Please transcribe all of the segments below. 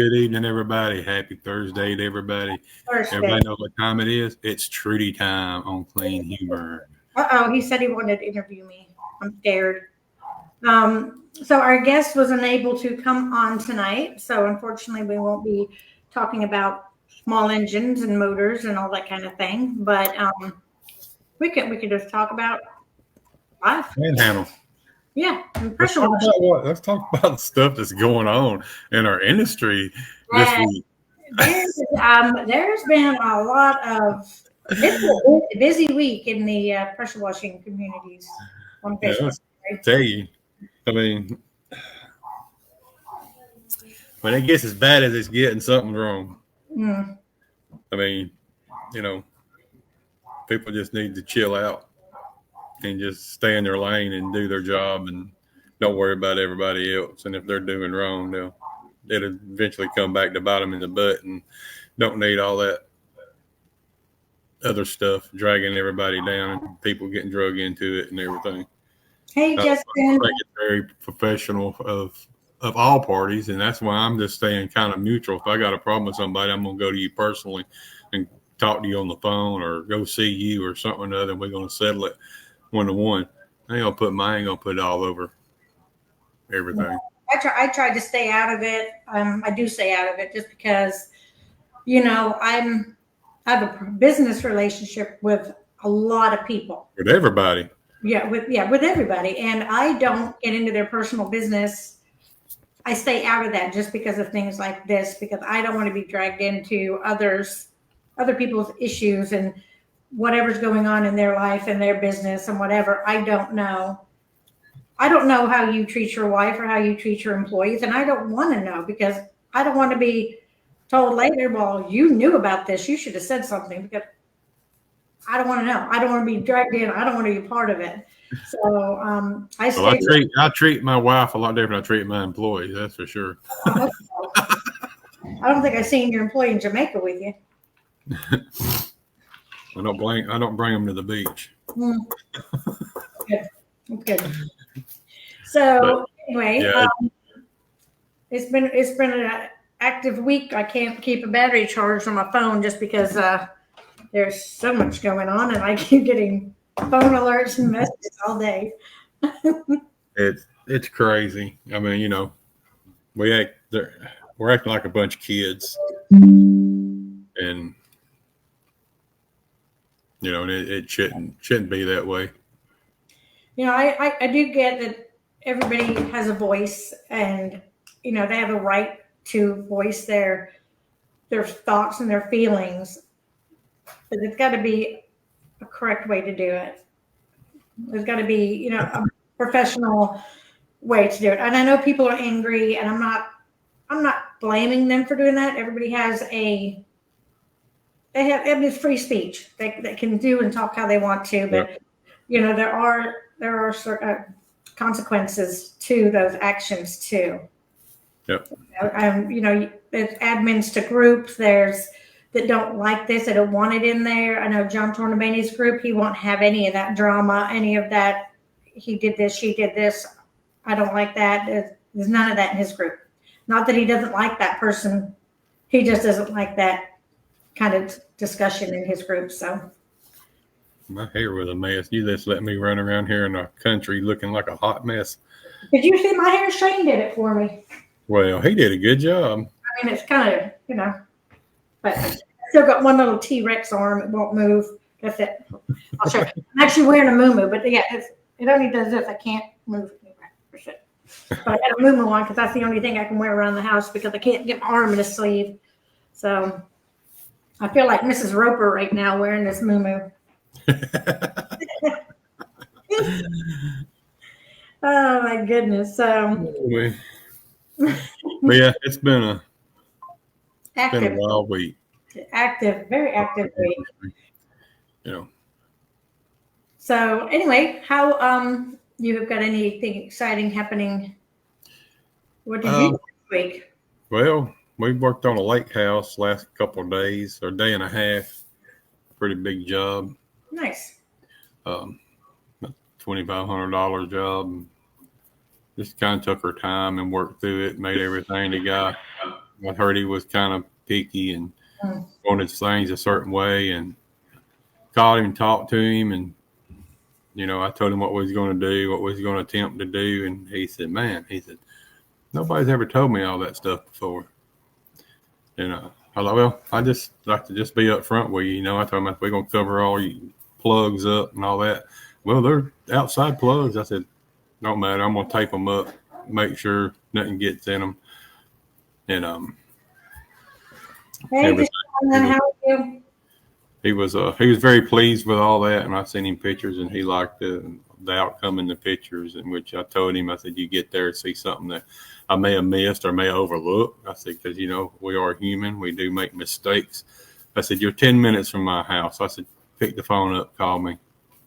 good evening, everybody. Happy Thursday to everybody. Thursday. Everybody knows what time it is? It's Trudi time on Clean Humor. He said he wanted to interview me. I'm scared. So our guest was unable to come on tonight, so unfortunately we won't be talking about small engines and motors and all that kind of thing. But we could just talk about life. Panhandle. Yeah, and Let's pressure talk washing. about what? Let's talk about the stuff that's going on in our industry this And week. there's been a lot of it's a busy week in the pressure washing communities on Yeah, Facebook. let's Right? tell you. I mean, when it gets as bad as it's getting, something's wrong. Mm. I mean, you know, people just need to chill out and just stay in their lane and do their job and don't worry about everybody else. And if they're doing wrong, it'll eventually come back to bite them in the butt and don't need all that other stuff dragging everybody down and people getting drug into it and everything. Hey, I Justin. think it's very professional of all parties, and that's why I'm just staying kind of neutral. If I got a problem with somebody, I'm gonna go to you personally and talk to you on the phone or go see you or something or another, and we're gonna settle it 1-to-1. I ain't gonna put it all over everything. I tried to stay out of it. I do stay out of it just because, I have a business relationship with a lot of people. With everybody. With everybody, and I don't get into their personal business. I stay out of that just because of things like this, because I don't want to be dragged into other people's issues and whatever's going on in their life and their business and whatever. I don't know. I don't know how you treat your wife or how you treat your employees, and I don't want to know because I don't want to be told later, well, you knew about this. You should have said something, because I don't want to know. I don't want to be dragged in. I don't want to be part of it. So I treat my wife a lot different than I treat my employees. That's for sure. I don't think I've seen your employee in Jamaica with you. I don't bring them to the beach. Good. So anyway, yeah, it's been an active week. I can't keep a battery charged on my phone just because there's so much going on, and I keep getting phone alerts and messages all day. it's crazy. I mean, we're acting like a bunch of kids, and it shouldn't be that way. I do get that everybody has a voice, and they have a right to voice their thoughts and their feelings, but it's got to be a correct way to do it. There's got to be, a professional way to do it. And I know people are angry, and I'm not blaming them for doing that. Everybody has it's free speech. They can do and talk how they want to, but there are certain consequences to those actions too. Yep. There's admins to groups. There's that don't like this. They don't want it in there. I know John Tornabani's group. He won't have any of that drama, any of that. He did this. She did this. I don't like that. There's none of that in his group. Not that he doesn't like that person. He just doesn't like that kind of discussion in his group. So my hair was a mess. You just let me run around here in the country looking like a hot mess. Did you see my hair? Shane did it for me. Well, he did a good job. I mean, it's kind of, but I still got one little T-Rex arm. It won't move. That's it. I'll show you. I'm actually wearing a muumuu, but yeah, it only does this. I can't move. But I got a muumuu on because that's the only thing I can wear around the house because I can't get my arm in a sleeve. So I feel like Mrs. Roper right now wearing this muumuu. Oh my goodness! But yeah, it's been a wild week. Very active week. So anyway, how you have got anything exciting happening? What did you do this week? Well, we worked on a lake house last couple of days or day and a half. Pretty big job. Nice. $2,500 job. Just kind of took her time and worked through it, made everything. The I heard he was kind of picky and wanted things a certain way, and called him and talked to him, and I told him what we was going to do, what we was going to attempt to do, and he said, "Man," he said, "nobody's ever told me all that stuff before." I thought, well, I just like to just be up front with you. I told him we're going to cover all your plugs up and all that. Well, they're outside plugs. I said, don't matter. I'm going to tape them up, make sure nothing gets in them. And Hey, how are you? he was very pleased with all that, and I sent him pictures, and he liked the outcome in the pictures. In which I told him, I said, you get there and see something that I may have missed or may have overlooked. I said, because we are human, we do make mistakes. I said, you're 10 minutes from my house. I said, pick the phone up, call me,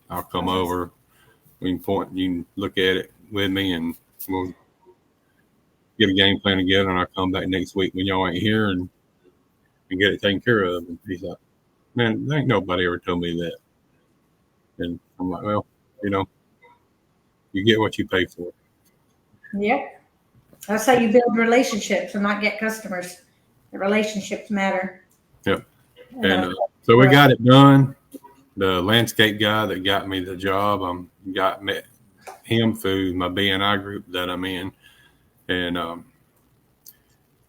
I'll come over. You can look at it with me, and we'll get a game plan together. And I'll come back next week when y'all ain't here and get it taken care of. And he's like, man, ain't nobody ever told me that. And I'm like, well, you get what you pay for. Yep. That's how you build relationships and not get customers. The relationships matter. Yep. And so we got it done. The landscape guy that got me the job, met him through my BNI group that I'm in, and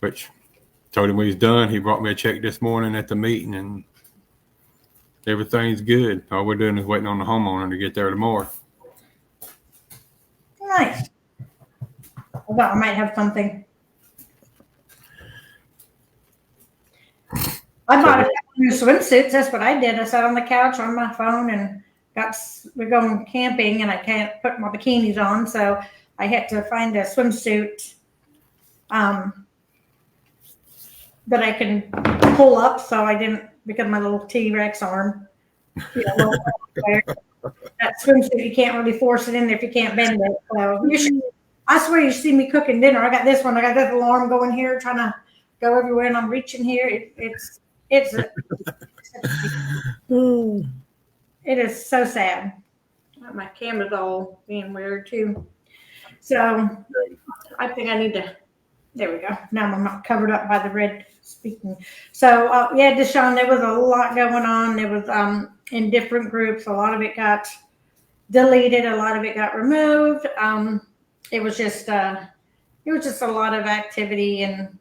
which told him we was done. He brought me a check this morning at the meeting, and everything's good. All we're doing is waiting on the homeowner to get there tomorrow. Nice. I thought I might have something. I bought a couple new swimsuits. That's what I did. I sat on the couch on my phone and we're going camping, and I can't put my bikinis on, so I had to find a swimsuit that I can pull up, so I didn't because my little T-Rex arm. That swimsuit, you can't really force it in there if you can't bend it. So I swear you see me cooking dinner. I got this one. I got that alarm going here, trying to go everywhere, and I'm reaching here. It is so sad. My camera's all being weird too. So I think I need to. There we go. Now I'm not covered up by the red speaking. So Deshaun, there was a lot going on. There was in different groups. A lot of it got deleted. A lot of it got removed. It was just a lot of activity and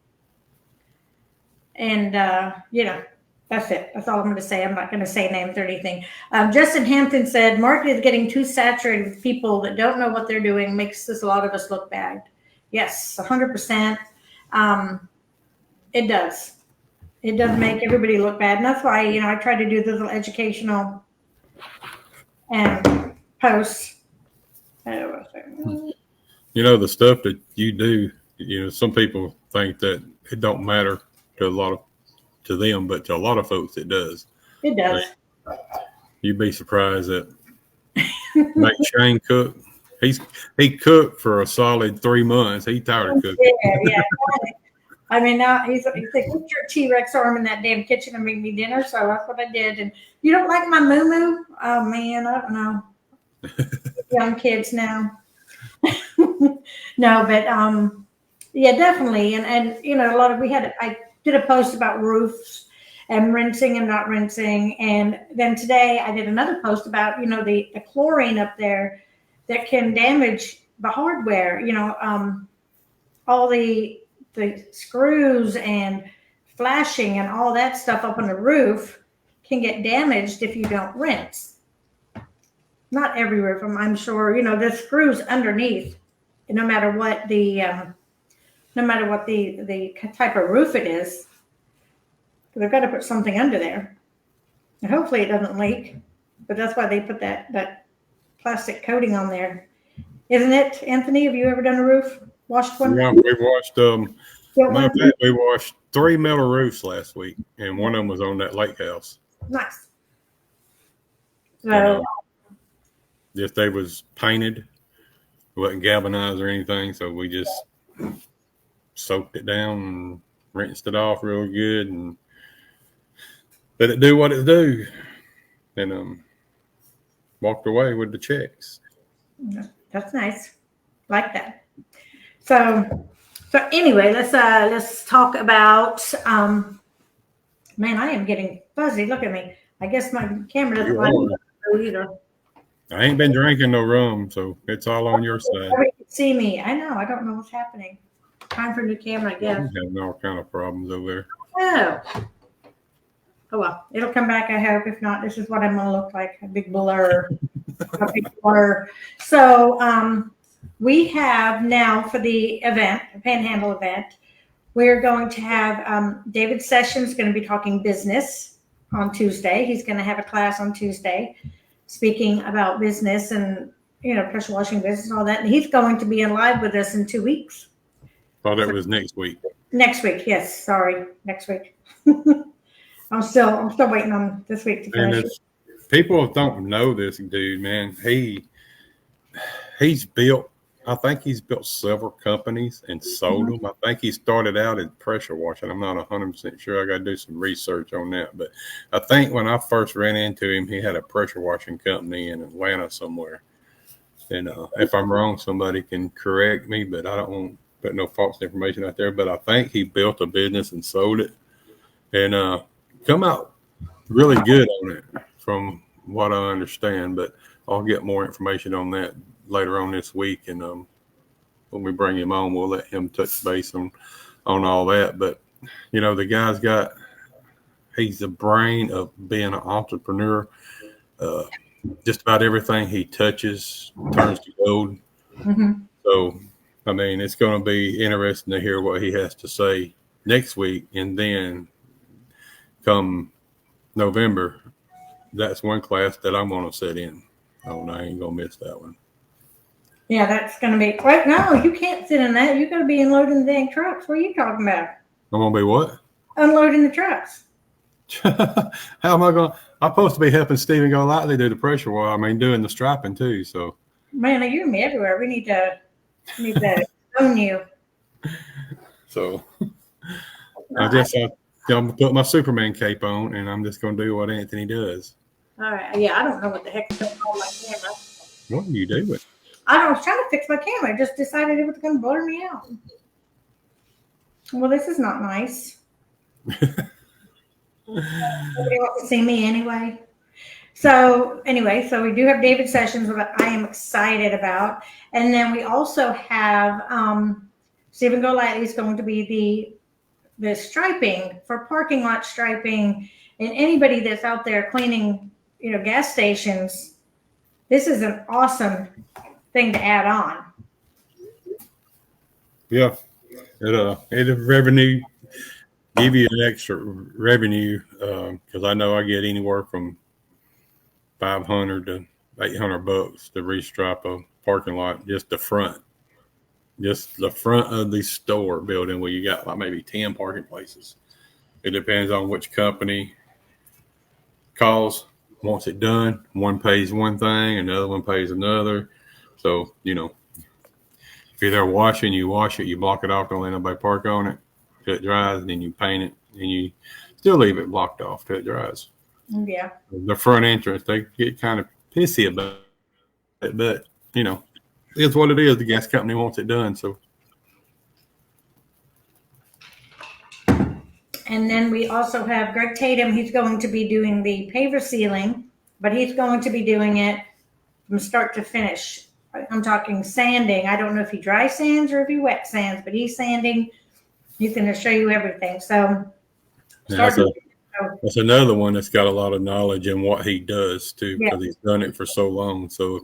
that's it. That's all I'm going to say. I'm not going to say names or anything. Justin Hampton said, market is getting too saturated with people that don't know what they're doing. Makes a lot of us look bad. Yes, 100%. It does. It does make everybody look bad. And that's why, I try to do the little educational and posts. The stuff that you do, some people think that it don't matter to them, but to a lot of folks it does. It does. You'd be surprised that like Shane cook. He cooked for a solid 3 months. He tired of cooking. Yeah. I mean, now he's like, put your T-Rex arm in that damn kitchen and make me dinner. So that's what I did. And you don't like my moo-moo? Oh man, I don't know. Young kids now. No, but definitely. And a lot of I did a post about roofs and rinsing and not rinsing. And then today I did another post about, the chlorine up there that can damage the hardware, all the screws and flashing and all that stuff up on the roof can get damaged if you don't rinse. Not every roof, I'm sure, the screws underneath, no matter what the type of roof it is, they've got to put something under there. And hopefully it doesn't leak, but that's why they put that plastic coating on there. Isn't it, Anthony? Have you ever done a roof? Washed one? Yeah, we washed we washed 3 metal roofs last week, and one of them was on that lake house. Nice. So if they was painted, it wasn't galvanized or anything, so we just soaked it down and rinsed it off real good and let it do what it do, and walked away with the checks. That's nice. Like that. So So anyway, let's talk about. Man, I am getting fuzzy. Look at me. I guess my camera doesn't You like are. it either. I ain't been drinking no rum, so it's all on your side. Everybody can see me. I know. I don't know what's happening. Time for a new camera, I guess. I'm having all kind of problems over there. Oh. Oh well, it'll come back. I hope. If not, this is what I'm gonna look like. A big blur. A big blur. So we have now for the event, the Panhandle event, we're going to have David Sessions going to be talking business on Tuesday. He's going to have a class on Tuesday speaking about business and, pressure washing business and all that. And he's going to be in live with us in 2 weeks. Thought it was next week. Next week, yes. Sorry, next week. I'm still waiting on this week to finish. And if people don't know this dude, man, he's built. I think he's built several companies and sold them. I think he started out in pressure washing. I'm not 100% sure. I got to do some research on that. But I think when I first ran into him, he had a pressure washing company in Atlanta somewhere. And if I'm wrong, somebody can correct me, but I don't want to put no false information out there. But I think he built a business and sold it and come out really good on it from what I understand. But I'll get more information on that later on this week, and when we bring him on, we'll let him touch base on all that. But the guy's he's the brain of being an entrepreneur. Just about everything he touches turns to gold. Mm-hmm. So I mean, it's going to be interesting to hear what he has to say next week, and then come November, that's one class that I'm going to sit in. Oh, I ain't going to miss that one. Yeah, that's going to be right. No, you can't sit in that. You're going to be unloading the dang trucks. What are you talking about? I'm going to be what? Unloading the trucks. How am I going? I'm supposed to be helping Stephen go lightly do the pressure wire. I mean, doing the striping too. So, man, you're me everywhere. We need to own you. So, I guess I'm going to put my Superman cape on, and I'm just going to do what Anthony does. All right. Yeah, I don't know what the heck is going on with my camera. What are you doing? I was trying to fix my camera. I just decided it was going to blur me out. Well, this is not nice. Nobody wants to see me anyway. So we do have David Sessions that I am excited about. And then we also have Stephen Golightly is going to be the striping for parking lot striping, and anybody that's out there cleaning, gas stations. This is an awesome thing to add on. Yeah, it revenue. Give you an extra revenue because I know I get anywhere from $500 to $800 to restripe a parking lot, just the front of the store building where you got like maybe 10 parking places. It depends on which company calls, wants it done. One pays one thing, another one pays another. So if you're there washing, you wash it, you block it off, don't let nobody park on it. Till it dries, and then you paint it, and you still leave it blocked off till it dries. Yeah. The front entrance, they get kind of pissy about it, but it's what it is. The gas company wants it done, so. And then we also have Greg Tatum. He's going to be doing the paver sealing, but he's going to be doing it from start to finish. I'm talking sanding. I don't know if he dry sands or if he wet sands, but he's sanding. He's going to show you everything. So that's another one that's got a lot of knowledge in what he does too, because he's done it for so long. So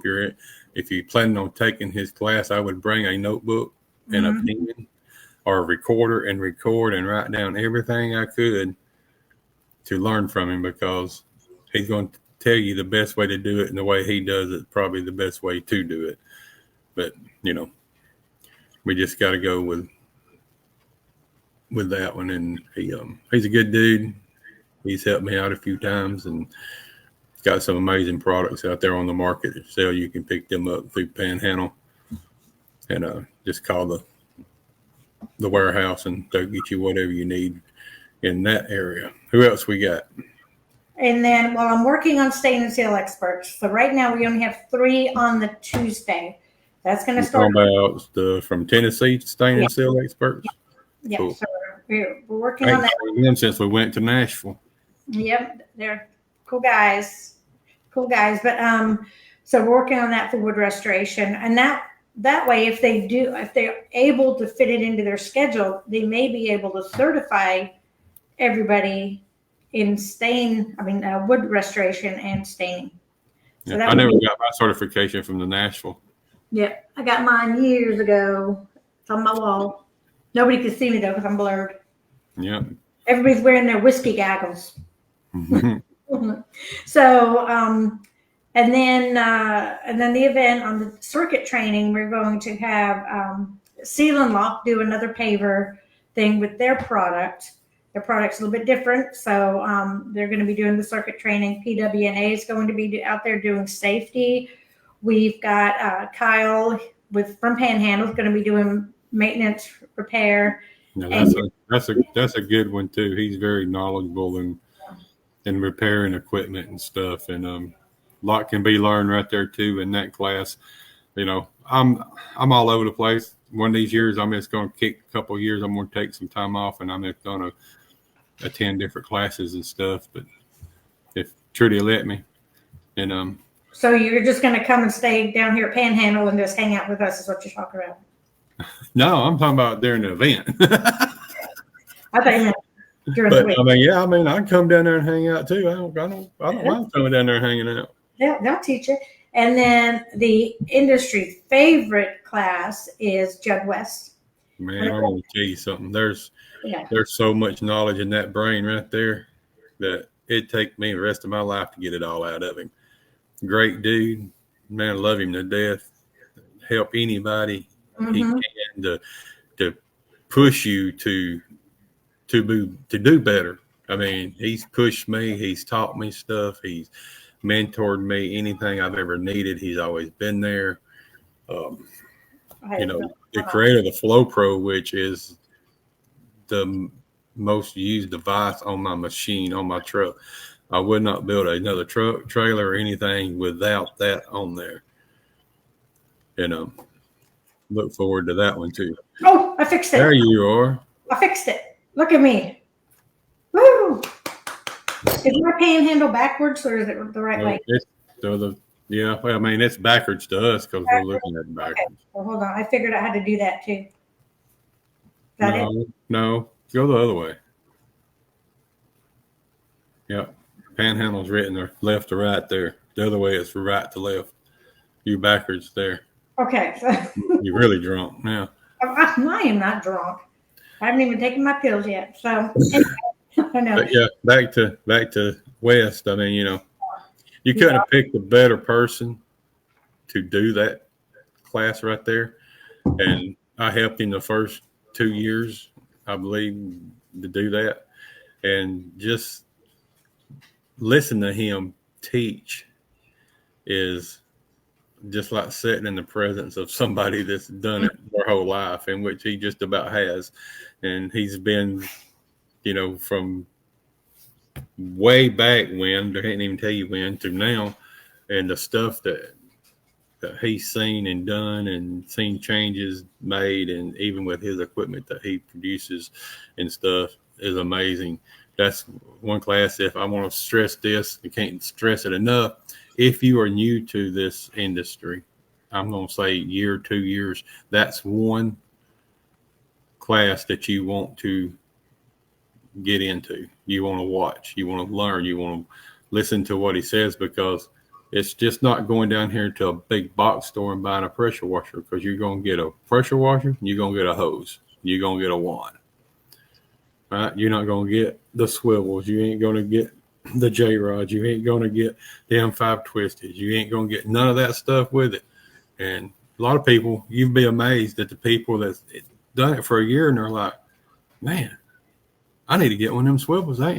if you're planning on taking his class, I would bring a notebook and a pen or a recorder and record and write down everything I could to learn from him, because he's going to tell you the best way to do it, and the way he does it probably the best way to do it. But we just got to go with that one, and he's a good dude. He's helped me out a few times, and got some amazing products out there on the market to sell. You can pick them up through Panhandle, and just call the warehouse, and they'll get you whatever you need in that area. Who else we got? And then, I'm working on stain and seal experts. So right now we only have 3 on the Tuesday. That's going to You're start. talking about the from Tennessee Stain Yeah. and Seal experts. Yeah, Cool. so we're I working on ain't that. seen them since we went to Nashville. Yep, they're cool guys, cool guys. But so we're working on that for wood restoration, and that way, if they're able to fit it into their schedule, they may be able to certify everybody in stain. I mean, wood restoration and staining. So Yeah, that I would never be. got my certification from the Nashville. Yeah, I got mine years ago. It's on my wall. Nobody can see me though because I'm blurred. Yeah. Everybody's wearing their whiskey goggles. So, and then the event on the circuit training, we're going to have Seal and Lock do another paver thing with their product. Their product's a little bit different, so they're going to be doing the circuit training. PWNA is going to be out there doing safety. We've got Kyle from Panhandle is going to be doing maintenance repair. Yeah, that's a good one too. He's very knowledgeable in repairing equipment and stuff, and a lot can be learned right there too in that class. You know, I'm all over the place. One of these years, I'm just going to kick a couple of years. I'm going to take some time off, and I'm just going to attend different classes and stuff. But if Trudy let me, and So you're just going to come and stay down here at Panhandle and just hang out with us is what you're talking about. no, I'm talking about during the event. I thought you meant during the But week. I mean, yeah, I mean, I can come down there and hang out too. I don't mind coming down there and hanging out. They'll teach you. And then the industry favorite class is Judd West. Man, I'm gonna tell you something. There's Yeah. so much knowledge in that brain right there that it'd take me the rest of my life to get it all out of him. Great dude, man, I love him to death. Help anybody he Mhm. can to push you to do better. I mean, he's pushed me. He's taught me stuff. He's mentored me. Anything I've ever needed, he's always been there. You know, the creator of the Flow Pro, which is the most used device on my machine, on my truck. I would not build another truck, trailer, or anything without that on there. And look forward to that one too. Oh, I fixed it. There you are. I fixed it. Look at me. Woo! Is my Panhandle backwards or is it the right way? Yeah, well, I mean, it's backwards to us because we're looking at it backwards. Okay. Well, hold on. I figured out how to do that too. Is that it? No, go the other way. Yep. Panhandle's written or left to right there. The other way is from right to left. You backwards there. Okay. So You're really drunk now. I am not drunk. I haven't even taken my pills yet. So I know. But yeah, back to West. I mean, you know, you couldn't have picked a better person to do that class right there. And I helped him the first 2 years, I believe, to do that. And just listen to him teach is just like sitting in the presence of somebody that's done it their whole life, in which he just about has. And he's been, you know, from way back when, I can't even tell you when, to now, and the stuff that he's seen and done and seen changes made, and even with his equipment that he produces and stuff is amazing. That's one class. If I want to stress this, I can't stress it enough. If you are new to this industry, I'm going to say year, 2 years, that's one class that you want to get into. You want to watch, you want to learn, you want to listen to what he says, because it's just not going down here to a big box store and buying a pressure washer, because you're going to get a pressure washer, you're going to get a hose, you're going to get a wand. Right? You're not going to get the swivels. You ain't going to get the J-rods. You ain't going to get the M5 twisted. You ain't going to get none of that stuff with it. And a lot of people, you'd be amazed at the people that's done it for a year and they're like, man, I need to get one of them swivels. I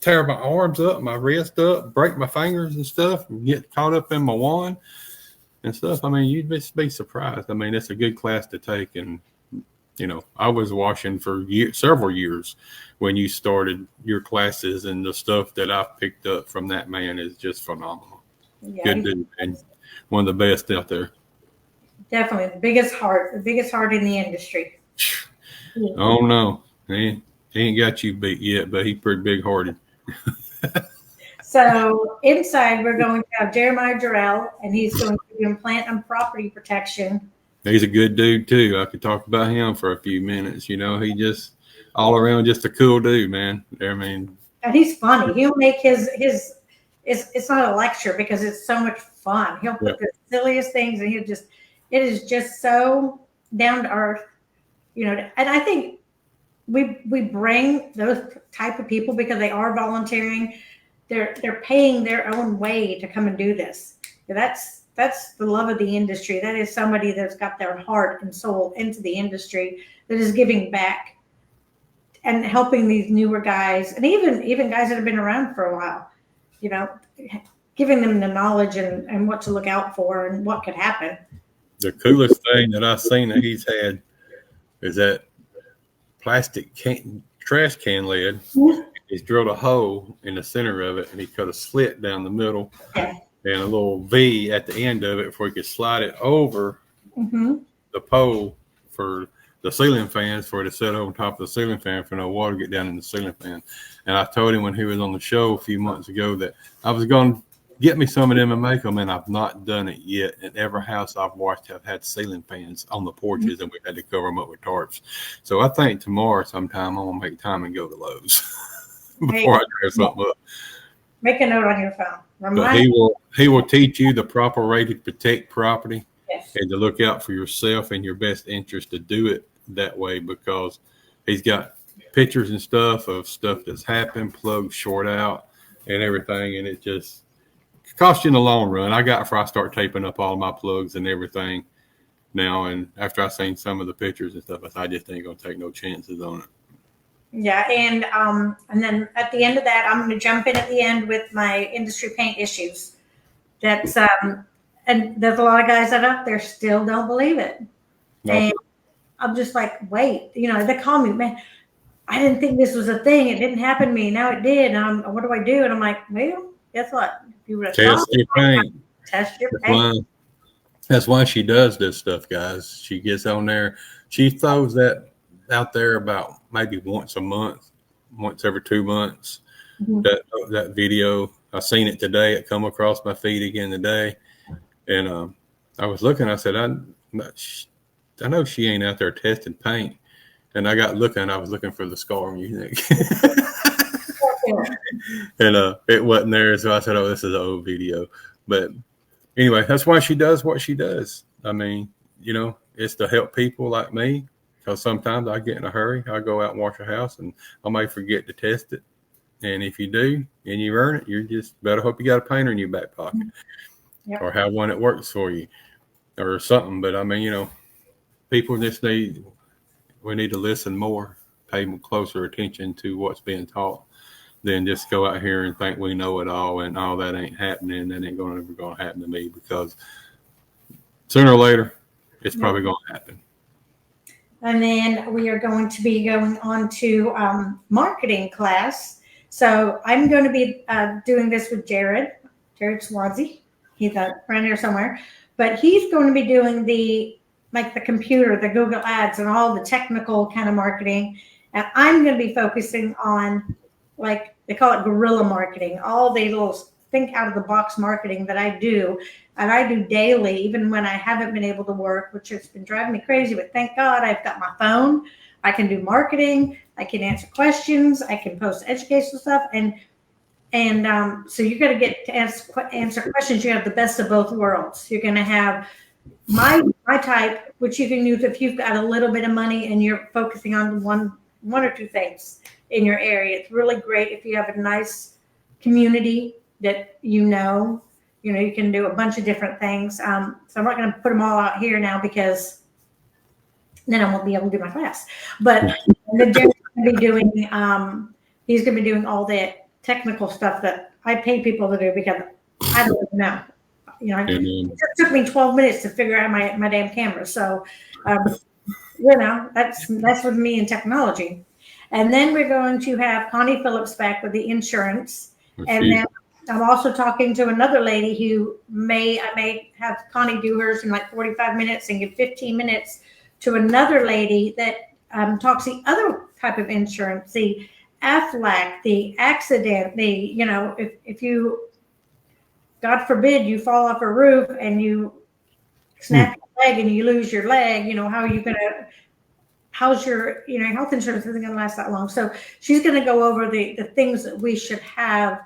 tear my arms up, my wrist up, break my fingers and stuff, and get caught up in my wand and stuff. I mean, you'd just be surprised. I mean, it's a good class to take. And, you know, I was washing for several years when you started your classes, and the stuff that I've picked up from that man is just phenomenal. Yeah, Good dude, and one of the best out there. Definitely the biggest heart in the industry. Oh no, he ain't got you beat yet, but he's pretty big hearted. So inside, we're going to have Jeremiah Jarrell, and he's going to do plant and property protection. He's a good dude too. I could talk about him for a few minutes. You know, he just all around just a cool dude, man. I mean, And he's funny. He'll make his it's not a lecture because it's so much fun. He'll put the silliest things, and it is just so down to earth, you know. And I think we bring those type of people because they are volunteering. They're paying their own way to come and do this. That's the love of the industry. That is somebody that's got their heart and soul into the industry, that is giving back and helping these newer guys, and even guys that have been around for a while, you know, giving them the knowledge and what to look out for and what could happen. The coolest thing that I've seen that he's had is that plastic trash can lid. He's drilled a hole in the center of it, and he cut a slit down the middle and a little V at the end of it before he could slide it over the pole for the ceiling fans, for it to sit on top of the ceiling fan for no water to get down in the ceiling fan. And I told him when he was on the show a few months ago that I was going to get me some of them and make them, and I've not done it yet. And every house I've watched have had ceiling fans on the porches, and we had to cover them up with tarps. So I think tomorrow sometime I'm going to make time and go to Lowe's before I dress something up. Make a note on your phone. But he will teach you the proper way to protect property and to look out for yourself and your best interest to do it that way, because he's got pictures and stuff of stuff that's happened, plugs short out and everything, and it just costs you in the long run. I got before I start taping up all my plugs and everything now, and after I seen some of the pictures and stuff, I just ain't gonna take no chances on it. Yeah, and then at the end of that, I'm going to jump in at the end with my industry paint issues. That's and there's a lot of guys that out there still don't believe it, and I'm just like, wait, you know, they call me, man, I didn't think this was a thing. It didn't happen to me. Now it did. And what do I do? And I'm like, well, guess what? If you test your paint. Test your paint. That's why she does this stuff, guys. She gets on there. She throws that out there about maybe once a month, once every 2 months. That video, I seen it today. It come across my feed again today, and I was looking. I said, I know she ain't out there testing paint, and I got looking. I was looking for the scar music, and it wasn't there. So I said, "Oh, this is an old video." But anyway, that's why she does what she does. I mean, you know, it's to help people like me. Because sometimes I get in a hurry. I go out and wash a house, and I may forget to test it. And if you do, and you earn it, you just better hope you got a painter in your back pocket, or have one that works for you, or something. But I mean, you know, people just we need to listen more, pay closer attention to what's being taught, than just go out here and think we know it all, and all that ain't happening. That ain't ever going to happen to me, because sooner or later, it's probably going to happen. And then we are going to be going on to marketing class. So I'm going to be doing this with Jared Swansea. He's around here somewhere. But he's going to be doing the computer, the Google Ads, and all the technical kind of marketing. And I'm going to be focusing on, like, they call it guerrilla marketing, all the little think out of the box marketing that I do. And I do daily, even when I haven't been able to work, which has been driving me crazy. But thank God I've got my phone. I can do marketing. I can answer questions. I can post educational stuff. And so you're going to get to answer questions. You have the best of both worlds. You're going to have my type, which you can use if you've got a little bit of money and you're focusing on one or two things in your area. It's really great if you have a nice community that you know, you can do a bunch of different things. So I'm not going to put them all out here now, because then I won't be able to do my class. But the Jim's going to be doing, he's going to be doing all the technical stuff that I pay people to do, because I don't even know. It just took me 12 minutes to figure out my damn camera. So, that's with me in technology. And then we're going to have Connie Phillips back with the insurance. And then I'm also talking to another lady who I may have Connie do hers in like 45 minutes and give 15 minutes to another lady that talks the other type of insurance, the AFLAC, the accident, if you, God forbid, you fall off a roof and you snap your leg and you lose your leg, how are you going to, how's your, health insurance isn't going to last that long. So she's going to go over the things that we should have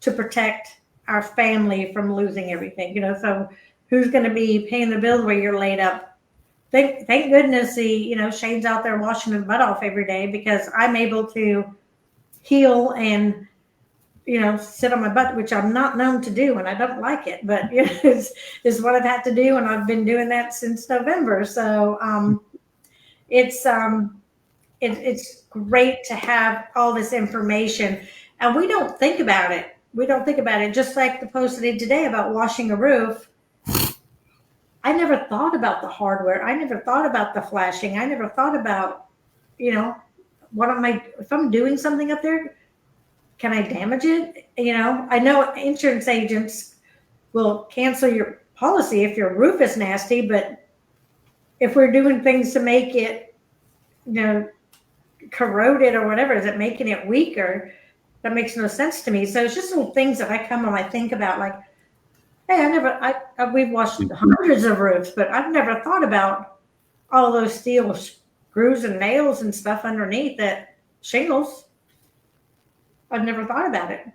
to protect our family from losing everything, so who's going to be paying the bills where you're laid up? Thank goodness Shane's out there washing his butt off every day, because I'm able to heal and, sit on my butt, which I'm not known to do, and I don't like it, but it's what I've had to do. And I've been doing that since November. So, it's great to have all this information, and we don't think about it. Just like the post I did today about washing a roof. I never thought about the hardware. I never thought about the flashing. I never thought about, if I'm doing something up there, can I damage it? I know insurance agents will cancel your policy if your roof is nasty, but if we're doing things to make it, corroded or whatever, is it making it weaker? That makes no sense to me. So it's just little things that I come and I think about, like, hey, we've washed hundreds of roofs, but I've never thought about all those steel screws and nails and stuff underneath that shingles. I've never thought about it.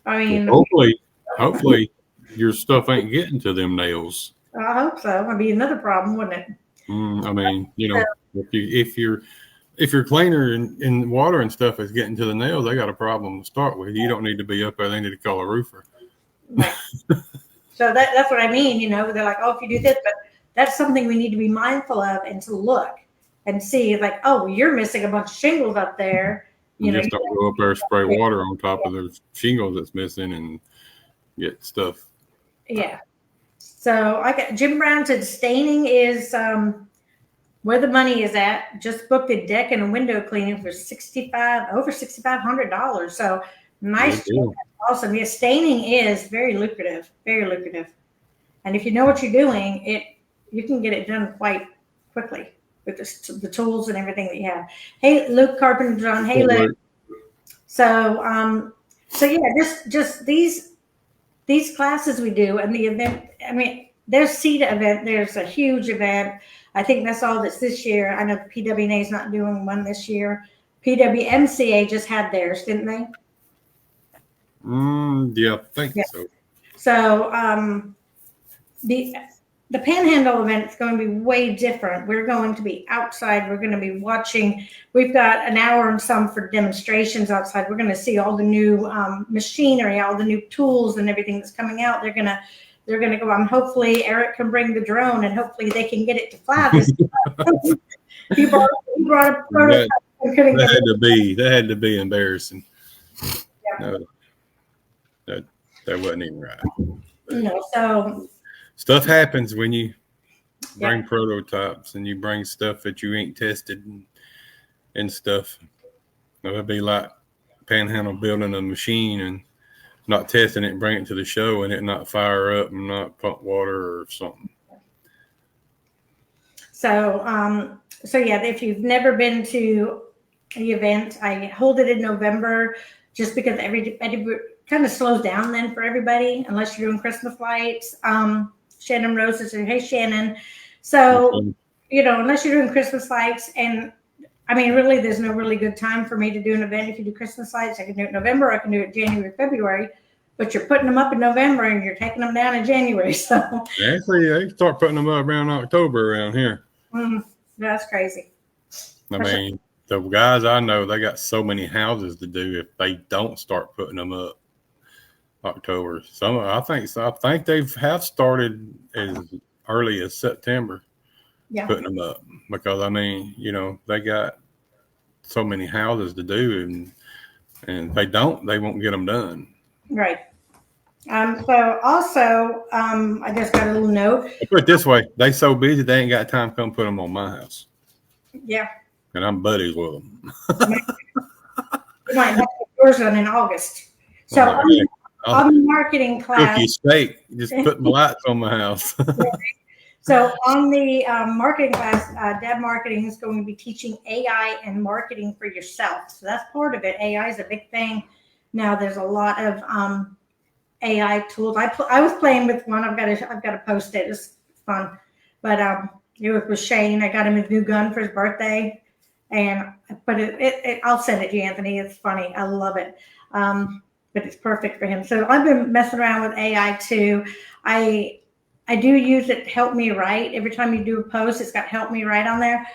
I mean, hopefully your stuff ain't getting to them nails. I hope so. That'd be another problem, wouldn't it? I mean, if your cleaner and water and stuff is getting to the nails, they got a problem to start with. You don't need to be up there. They need to call a roofer. Right. So that's what I mean. They're like, oh, if you do this, but that's something we need to be mindful of and to look and see, like, oh, you're missing a bunch of shingles up there. Just don't go up there, spray water on top of those shingles that's missing, and get stuff. Yeah. So Jim Brown said staining is where the money is at. Just booked a deck and a window cleaning for over $6,500. So nice. Awesome. Yeah, staining is very lucrative, very lucrative. And if you know what you're doing, you can get it done quite quickly with the tools and everything that you have. Hey, Luke Carpenter John. Hey, Luke. So yeah, just these classes we do, and the event. I mean, there's CETA event. There's a huge event. I think that's all that's this year. I know PWNA is not doing one this year. PWMCA just had theirs, didn't they? Yeah, I think so. So the Panhandle event is going to be way different. We're going to be outside. We're going to be watching. We've got an hour and some for demonstrations outside. We're going to see all the new machinery, all the new tools and everything that's coming out. They're going to go on. Hopefully Eric can bring the drone, and hopefully they can get it to fly this time. He brought a prototype. That had to be embarrassing. Yeah. No, that wasn't even right. So stuff happens when you bring prototypes and you bring stuff that you ain't tested and stuff. It'd be like Panhandle building a machine and not testing it and bring it to the show and it not fire up and not pump water or something. So yeah, if you've never been to the event, I hold it in November just because everybody kind of slows down then for everybody, unless you're doing Christmas lights. Shannon Rose is here. Hey, Shannon. So, unless you're doing Christmas lights, and I mean, really, there's no really good time for me to do an event. If you do Christmas lights, I can do it in November. I can do it January, February, but you're putting them up in November and you're taking them down in January. So actually, they start putting them up around October around here. That's crazy. I mean, the guys I know, they got so many houses to do if they don't start putting them up October. I think they have started as early as September putting them up, because I mean, they got so many houses to do, and if they don't, they won't get them done. Right. So also, I just got a little note. I put it this way: they so busy they ain't got time to come put them on my house. Yeah. And I'm buddies with them. You might have yours done in August. So I'll on the marketing cook class. you steak. Just put my lights on my house. So on the marketing class, Dev Marketing is going to be teaching AI and marketing for yourself. So that's part of it. AI is a big thing now. There's a lot of AI tools. I was playing with one. I've got to post it. It's fun, but it was with Shane. I got him his new gun for his birthday, and but I'll send it to you, Anthony. It's funny. I love it. But it's perfect for him. So I've been messing around with AI too. I do use it to help me write. Every time you do a post, it's got help me write on there.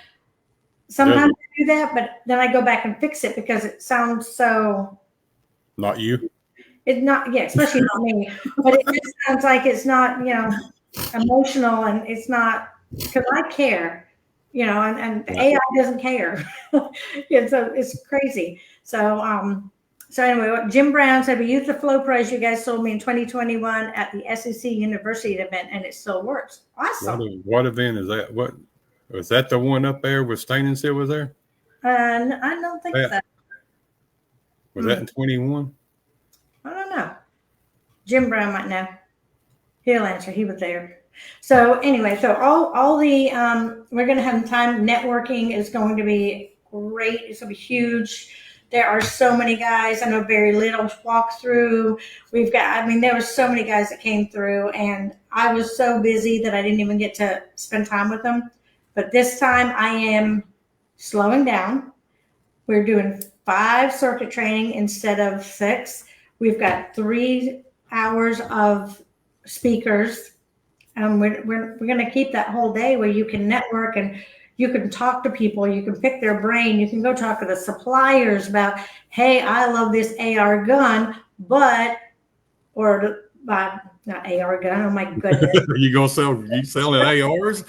Sometimes I do that, but then I go back and fix it because it sounds so. Not you. It's not, yeah, especially not me. But it just sounds like it's not, emotional, and it's not because I care, and Right. AI doesn't care. Yeah, so it's crazy. So anyway, Jim Brown said we used the flow price you guys sold me in 2021 at the SEC University event, and it still works. Awesome. What event is that? What was that? The one up there with Stain and Still was there? I don't think so. Was that in 21? I don't know. Jim Brown might know. He'll answer. He was there. So anyway, so all the we're going to have time. Networking is going to be great. It's going to be huge. There are so many guys. I know very little walk through. There were so many guys that came through, and I was so busy that I didn't even get to spend time with them. But this time I am slowing down. We're doing 5 circuit training instead of 6. We've got 3 hours of speakers. We're going to keep that whole day where you can network and you can talk to people. You can pick their brain. You can go talk to the suppliers about, hey, I love this AR gun, not AR gun. Oh my goodness. You selling ARs?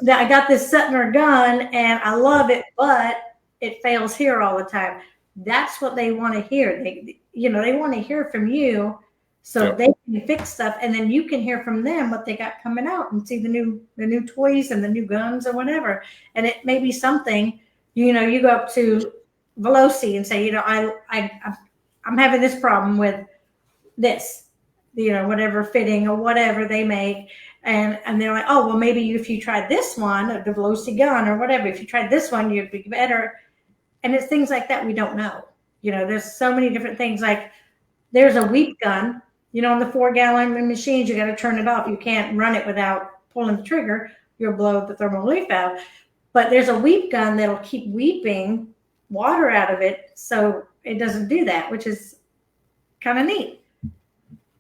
I got this Sutner gun and I love it, but it fails here all the time. That's what they want to hear. They want to hear from you. So they can fix stuff, and then you can hear from them what they got coming out and see the new toys and the new guns or whatever. And it may be something, you go up to Veloci and say, I'm having this problem with this, whatever fitting or whatever they make. And they're like, oh, well, maybe if you tried this one, the Veloci gun or whatever, if you tried this one, you'd be better. And it's things like that we don't know. There's so many different things. Like there's a weep gun. On the 4-gallon machines, you got to turn it off. You can't run it without pulling the trigger. You'll blow the thermal relief out. But there's a weep gun that'll keep weeping water out of it so it doesn't do that, which is kind of neat.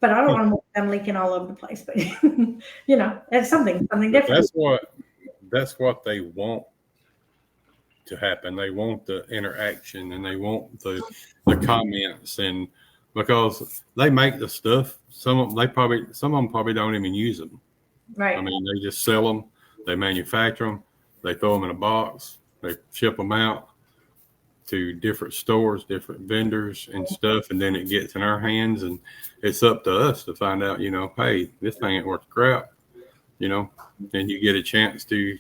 But I don't want them leaking all over the place. But, it's something different. That's what they want to happen. They want the interaction and they want the comments, and because they make the stuff, some of them probably don't even use them. Right. I mean, they just sell them, they manufacture them, they throw them in a box, they ship them out to different stores, different vendors and stuff, and then it gets in our hands, and it's up to us to find out, hey, this thing ain't worth crap, and you get a chance to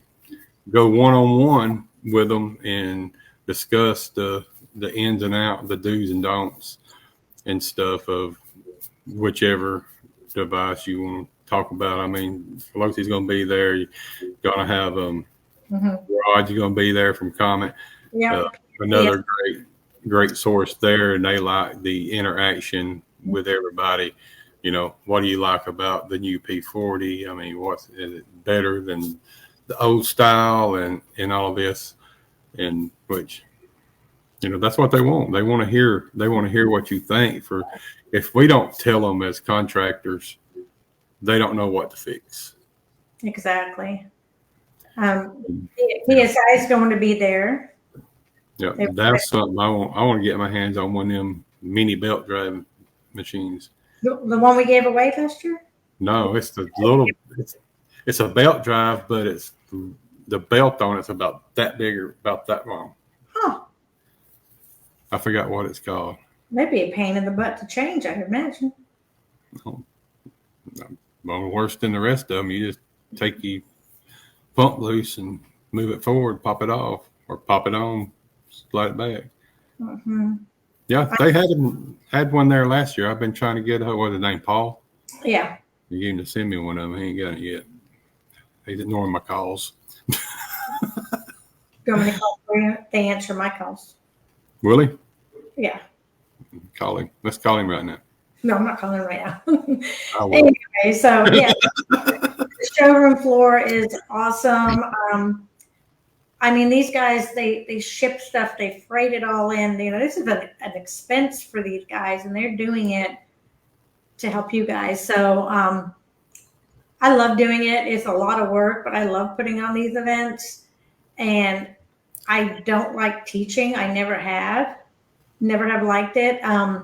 go one-on-one with them and discuss the ins and outs, the do's and don'ts and stuff of whichever device you want to talk about. I mean, Veloci's going to be there. You're going to have Rod, you're going to be there from Comet. Yeah. Another great source there, and they like the interaction with everybody. What do you like about the new P40? I mean, is it better than the old style and all of this? And which, that's what they want. They want to hear what you think. If we don't tell them as contractors, they don't know what to fix. Exactly. PSI is going to be there. Yeah, that's something I want to get my hands on, one of them mini belt drive machines. The one we gave away last year? No, it's it's a belt drive, but it's the belt on it's about that big or about that long. Huh. I forgot what it's called. Maybe a pain in the butt to change, I imagine. Well, worse than the rest of them. You just take the pump loose and move it forward, pop it off, or pop it on, slide it back. Mm-hmm. Yeah, they had one there last year. I've been trying to get what was his name, Paul. Yeah. You gave him to send me one of them. He ain't got it yet. He's ignoring my calls. Do you want me to call for you? They answer my calls. Will he? Yeah. Call him. Let's call him right now. No, I'm not calling right now. I will. Anyway, so yeah, the showroom floor is awesome. I mean, these guys, they ship stuff, they freight it all in. You know, this is an expense for these guys, and they're doing it to help you guys. So I love doing it. It's a lot of work, but I love putting on these events. And I don't like teaching. I never have liked it. I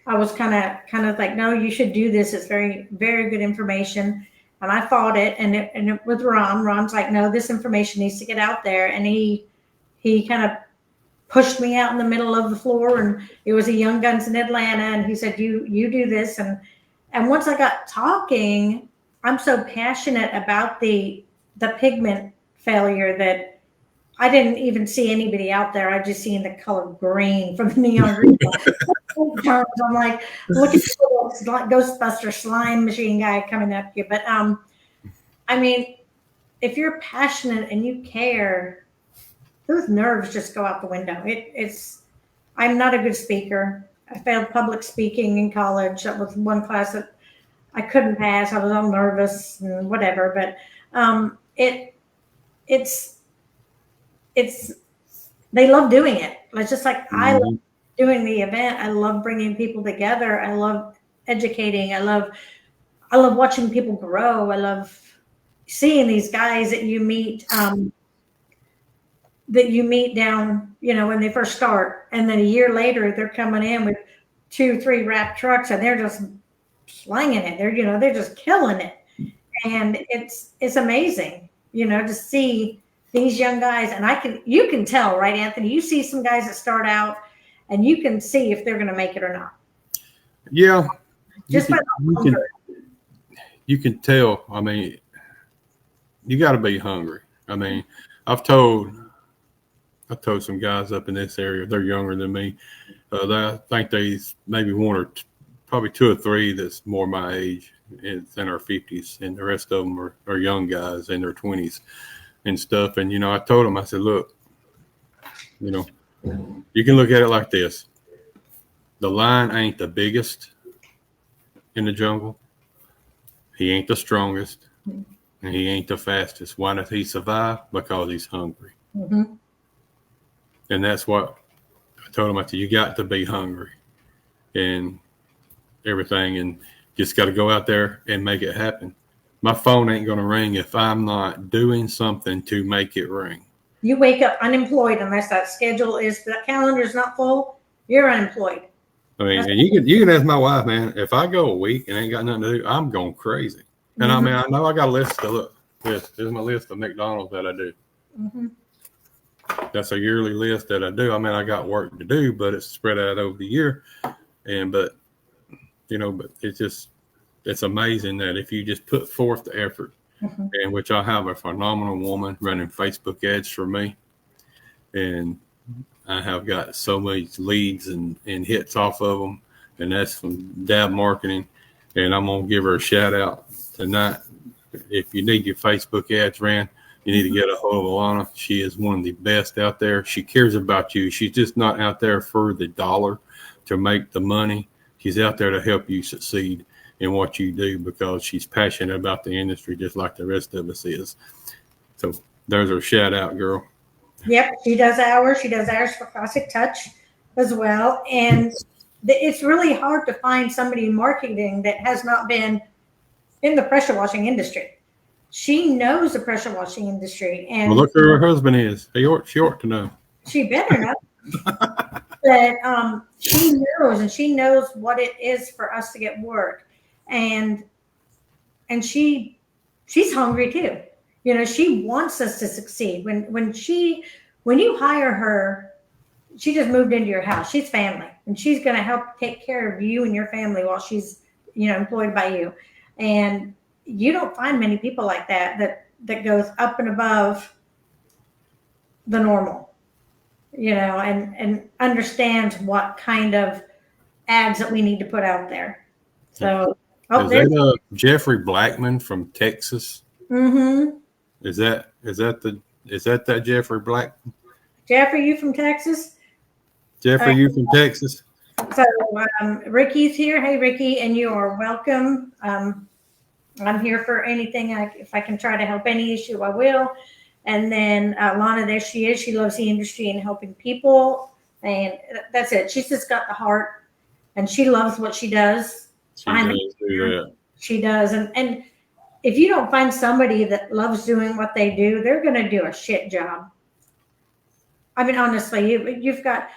was kind of like, no, you should do this. It's very, very good information. And I fought it, and it with Ron. Ron's like, no, this information needs to get out there. And he kind of pushed me out in the middle of the floor, and it was a Young Guns in Atlanta, and he said, you do this. And once I got talking, I'm so passionate about the pigment failure that I didn't even see anybody out there. I just seen the color green from the neon green. I'm like, look at this Ghostbuster slime machine guy coming up here. But I mean, if you're passionate and you care, those nerves just go out the window. I'm not a good speaker. I failed public speaking in college. That was one class that I couldn't pass. I was all nervous and whatever. But it's they love doing it. It's just like I love doing the event. I love bringing people together. I love educating. I love watching people grow. I love seeing these guys that you meet down, you know, when they first start, and then a year later they're coming in with 2-3 wrapped trucks, and they're just slanging it. They're just killing it, and it's amazing, you know, to see these young guys. And you can tell, right, Anthony? You see some guys that start out, and you can see if they're going to make it or not. Yeah, Just you can tell. I mean, you got to be hungry. I mean, I've told some guys up in this area, they're younger than me. I think there's maybe probably 2 or 3 that's more my age, in our 50s, and the rest of them are young guys in their 20s and stuff. And, you know, I told them, I said, look, you know, you can look at it like this. The lion ain't the biggest in the jungle. He ain't the strongest, and he ain't the fastest. Why does he survive? Because he's hungry. Mm-hmm. And that's what I told him. I said, you got to be hungry and everything, and just got to go out there and make it happen. My phone ain't going to ring if I'm not doing something to make it ring. You wake up unemployed unless that calendar is not full. You're unemployed. I mean, and you can ask my wife, man. If I go a week and ain't got nothing to do, I'm going crazy. And I mean, I know I got a list to look. This is my list of McDonald's that I do. Mm-hmm. That's a yearly list that I do. I mean, I got work to do, but it's spread out over the year. But it's amazing that if you just put forth the effort, and which I have a phenomenal woman running Facebook ads for me, and I have got so many leads and hits off of them, and that's from Dab Marketing. And I'm going to give her a shout out tonight. If you need your Facebook ads ran, you need to get a hold of Alana. She is one of the best out there. She cares about you. She's just not out there for the dollar to make the money. She's out there to help you succeed in what you do because she's passionate about the industry just like the rest of us is. So there's her shout out, girl. Yep, she does ours. She does ours for Classic Touch as well. And it's really hard to find somebody in marketing that has not been in the pressure washing industry. She knows the pressure washing industry. And well, look who her husband is. She ought to know. She better know. But she knows what it is for us to get work. And she's hungry too. You know, she wants us to succeed. When you hire her, she just moved into your house. She's family, and she's going to help take care of you and your family while she's, you know, employed by you. And you don't find many people like that goes up and above the normal. and understands what kind of ads that we need to put out there. So, Is that Jeffrey Blackman from Texas? Mm-hmm. Is that Jeffrey Blackman? Jeffrey, you from Texas? Jeffrey, you from Texas? So Ricky's here. Hey, Ricky, and you are welcome. I'm here for anything. If I can try to help any issue, I will. And then Lana, there she is. She loves the industry and helping people. And that's it. She's just got the heart, and she loves what she does. She does do that. She does. And if you don't find somebody that loves doing what they do, they're going to do a shit job. I mean, honestly, you've got,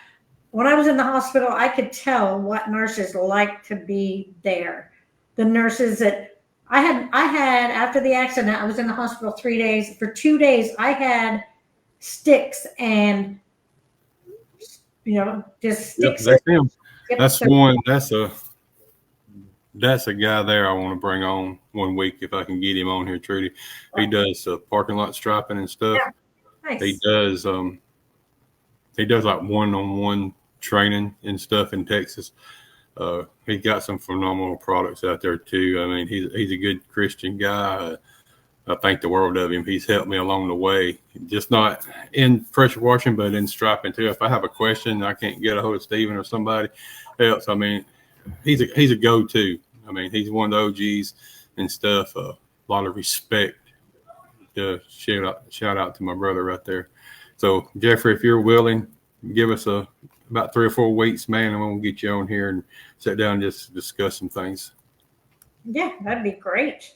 when I was in the hospital, I could tell what nurses like to be there. The nurses that I had after the accident, I was in the hospital 3 days. For 2 days, I had sticks and, just sticks. Yep, that's him. That's one. That's a guy there I want to bring on one week if I can get him on here, Trudi. He does parking lot striping and stuff. Yeah. Nice. He does like one-on-one training and stuff in Texas. He's got some phenomenal products out there too. I mean, he's a good Christian guy. I think the world of him. He's helped me along the way, just not in pressure washing, but in striping too. If I have a question, I can't get a hold of Steven or somebody else. I mean, he's a go-to. I mean, he's one of the OGs and stuff. A lot of respect. Shout out to my brother right there. So Jeffrey, if you're willing, give us about 3 or 4 weeks, man, and we'll get you on here and sit down and just discuss some things. Yeah, that'd be great.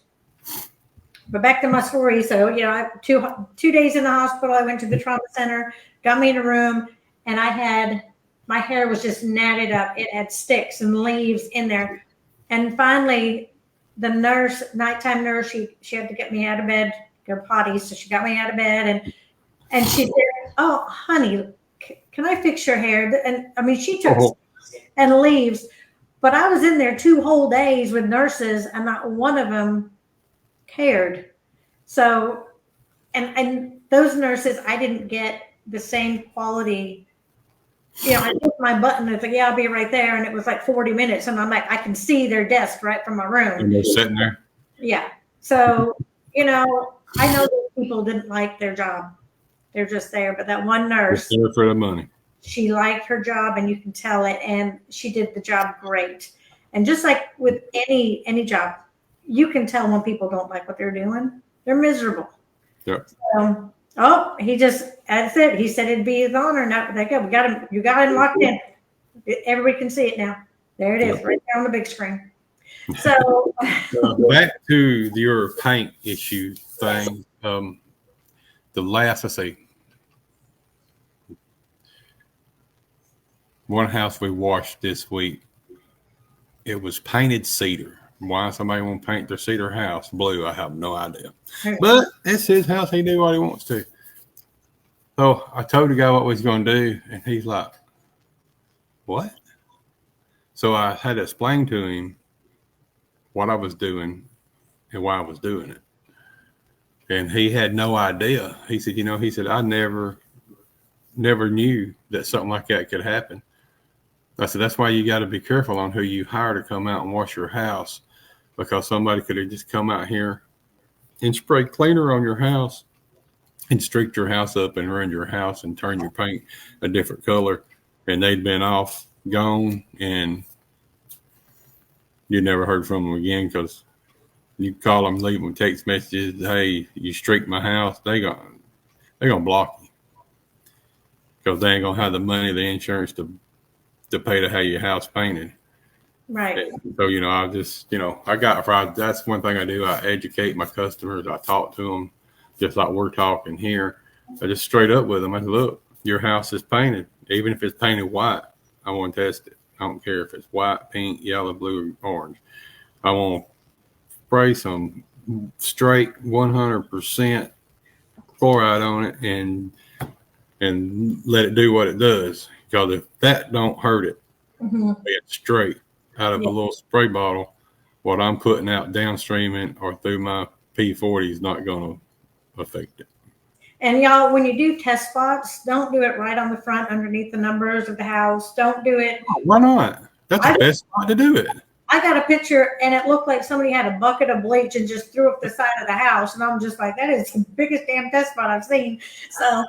But back to my story. So, I, 2 days in the hospital, I went to the trauma center, got me in a room, and my hair was just natted up. It had sticks and leaves in there. And finally, the nighttime nurse, she had to get me out of bed, go potty. So she got me out of bed and she said, "Oh, honey, can I fix your hair?" And I mean, she took and leaves, but I was in there 2 whole days with nurses and not one of them cared. So, and those nurses, I didn't get the same quality. I hit my button and it's like, yeah, I'll be right there. And it was like 40 minutes. And I'm like, I can see their desk right from my room. And they're sitting there. Yeah. So, I know those people didn't like their job. They're just there. But that one nurse, there for the money. She liked her job and you can tell it. And she did the job great. And just like with any job, you can tell when people don't like what they're doing. They're miserable. Yep. So, that's it. He said it'd be his honor. Now, you got him locked in. Everybody can see it now. There it is, right there on the big screen. So back to your paint issue thing. Let's say, one house we washed this week, it was painted cedar. Why somebody want to paint their cedar house blue, I have no idea. But it's his house. He do what he wants to. So I told the guy what we was going to do, and he's like, "What?" So I had to explain to him what I was doing and why I was doing it. And he had no idea. He said, I never knew that something like that could happen. I said, that's why you got to be careful on who you hire to come out and wash your house, because somebody could have just come out here and sprayed cleaner on your house and streaked your house up and ruined your house and turned your paint a different color. And they'd been off, gone, and you never heard from them again, because you call them, leave them text messages, "Hey, you streaked my house." They're gonna block you, because they ain't gonna have the money, the insurance to pay to have your house painted. Right. And so I just that's one thing I do. I educate my customers. I talk to them just like we're talking here. I just straight up with them. I say, "Look, your house is painted. Even if it's painted white, I want to test it. I don't care if it's white, pink, yellow, blue, or orange. I want to spray some straight 100% chloride on it and let it do what it does. Because if that don't hurt it, it's straight out of a little spray bottle, what I'm putting out downstream or through my P40 is not going to affect it." And y'all, when you do test spots, don't do it right on the front underneath the numbers of the house. Don't do it. Oh, why not? That's the best spot to do it. I got a picture and it looked like somebody had a bucket of bleach and just threw up the side of the house. And I'm just like, that is the biggest damn test spot I've seen. So,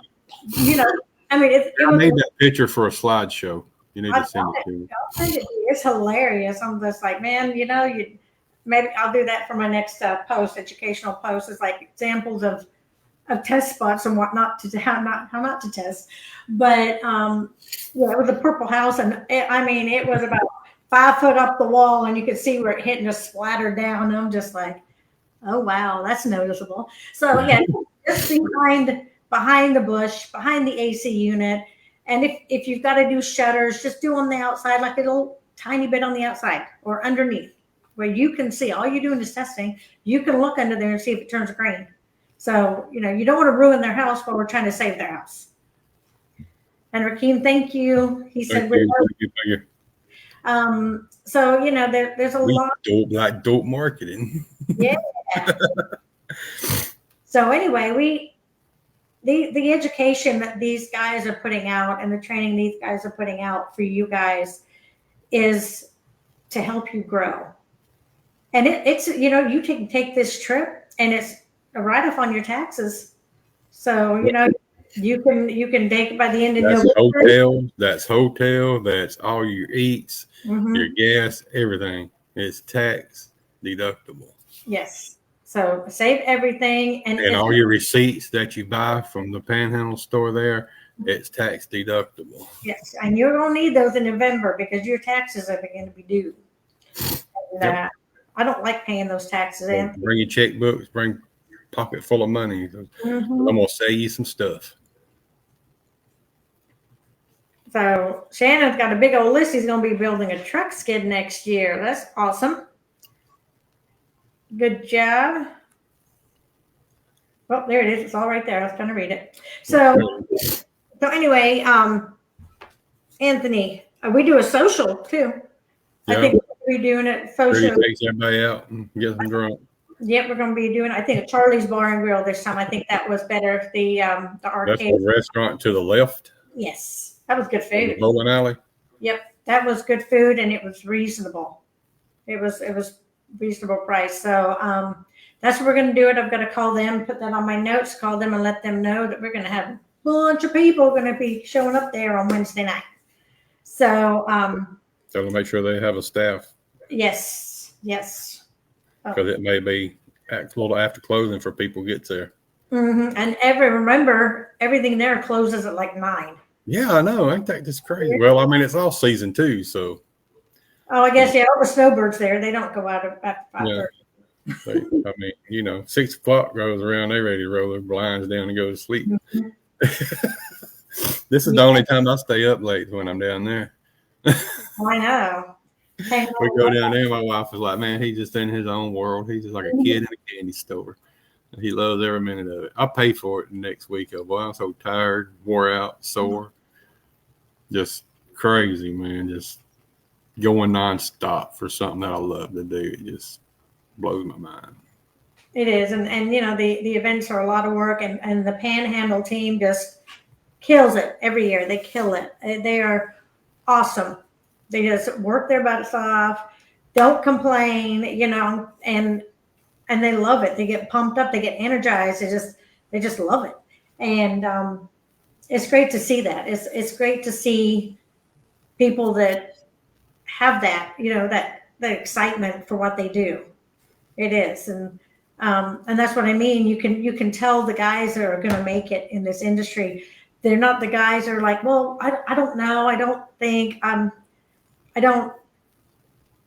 you know, I mean, I made that picture for a slideshow. You need to send it to me. I'll send it to you. It's hilarious. I'm just like, man, you know, maybe I'll do that for my next post, educational post. It's like examples of test spots and what not to how not to test. But yeah, it was a purple house, and it was about 5 foot up the wall, and you could see where it hit and just splattered down. And I'm just like, oh wow, that's noticeable. So yeah, just behind the bush, behind the AC unit. And if you've got to do shutters, just do on the outside, like a little tiny bit on the outside or underneath, where you can see. All you're doing is testing. You can look under there and see if it turns green. So, you know, you don't want to ruin their house while we're trying to save their house. And Rakeem, thank you. He said, thank you. So, you know, there's a lot. Like dope marketing. Yeah. So anyway, the education that these guys are putting out and the training these guys are putting out for you guys is to help you grow. And it's, you know, you can take this trip and it's a write-off on your taxes. So, you know, you can take it by the end of November. That's hotel. That's all your eats, your gas, everything. It's tax deductible. Yes. So save everything. And all your receipts that you buy from the Panhandle store there, it's tax deductible. Yes. And you're going to need those in November because your taxes are going to be due. And, I don't like paying those taxes. So bring your checkbooks, bring pocket full of money. I'm going to sell you some stuff. So Shannon's got a big old list. He's going to be building a truck skid next year. That's awesome. Good job. Well, there it is. It's all right there. I was going to read it. So anyway, Anthony, we do a social too. Yeah. I think we're doing it social. Takes everybody out and get them drunk. Yep, we're going to be doing, I think, a Charlie's Bar and Grill this time. I think that was better. The arcade. That's the restaurant to the left. Yes, that was good food. The bowling alley. Yep, that was good food, and it was reasonable. It was reasonable price. So that's what we're going to do it. I've got to call them, put that on my notes, call them and let them know that we're going to have a bunch of people going to be showing up there on Wednesday night. So tell them to make sure they have a staff. Yes. Because it may be a little after closing for people gets there. And remember, everything there closes at like 9. Yeah, I know. Ain't that just crazy? Well, I mean, it's all season too, so. Oh, I guess, all the snowbirds there, they don't go out at 5:30. Yeah. I mean, you know, 6 o'clock goes around, they ready to roll their blinds down and go to sleep. This is the only time I stay up late when I'm down there. I know. We go down there, my wife is like, man, he's just in his own world. He's just like a kid in a candy store. He loves every minute of it. I'll pay for it next week. Boy, I'm so tired, wore out, sore. Just crazy, man. Just going nonstop for something that I love to do. It just blows my mind. It is. And you know, the events are a lot of work, and the Panhandle team just kills it every year. They kill it. They are awesome. They just work their butts off, don't complain, you know, and they love it. They get pumped up, they get energized. They just love it. And it's great to see that. It's great to see people that have that, you know, that excitement for what they do. It is. And that's what I mean. You can tell the guys that are going to make it in this industry. They're not the guys that are like, well, I don't know. I don't think I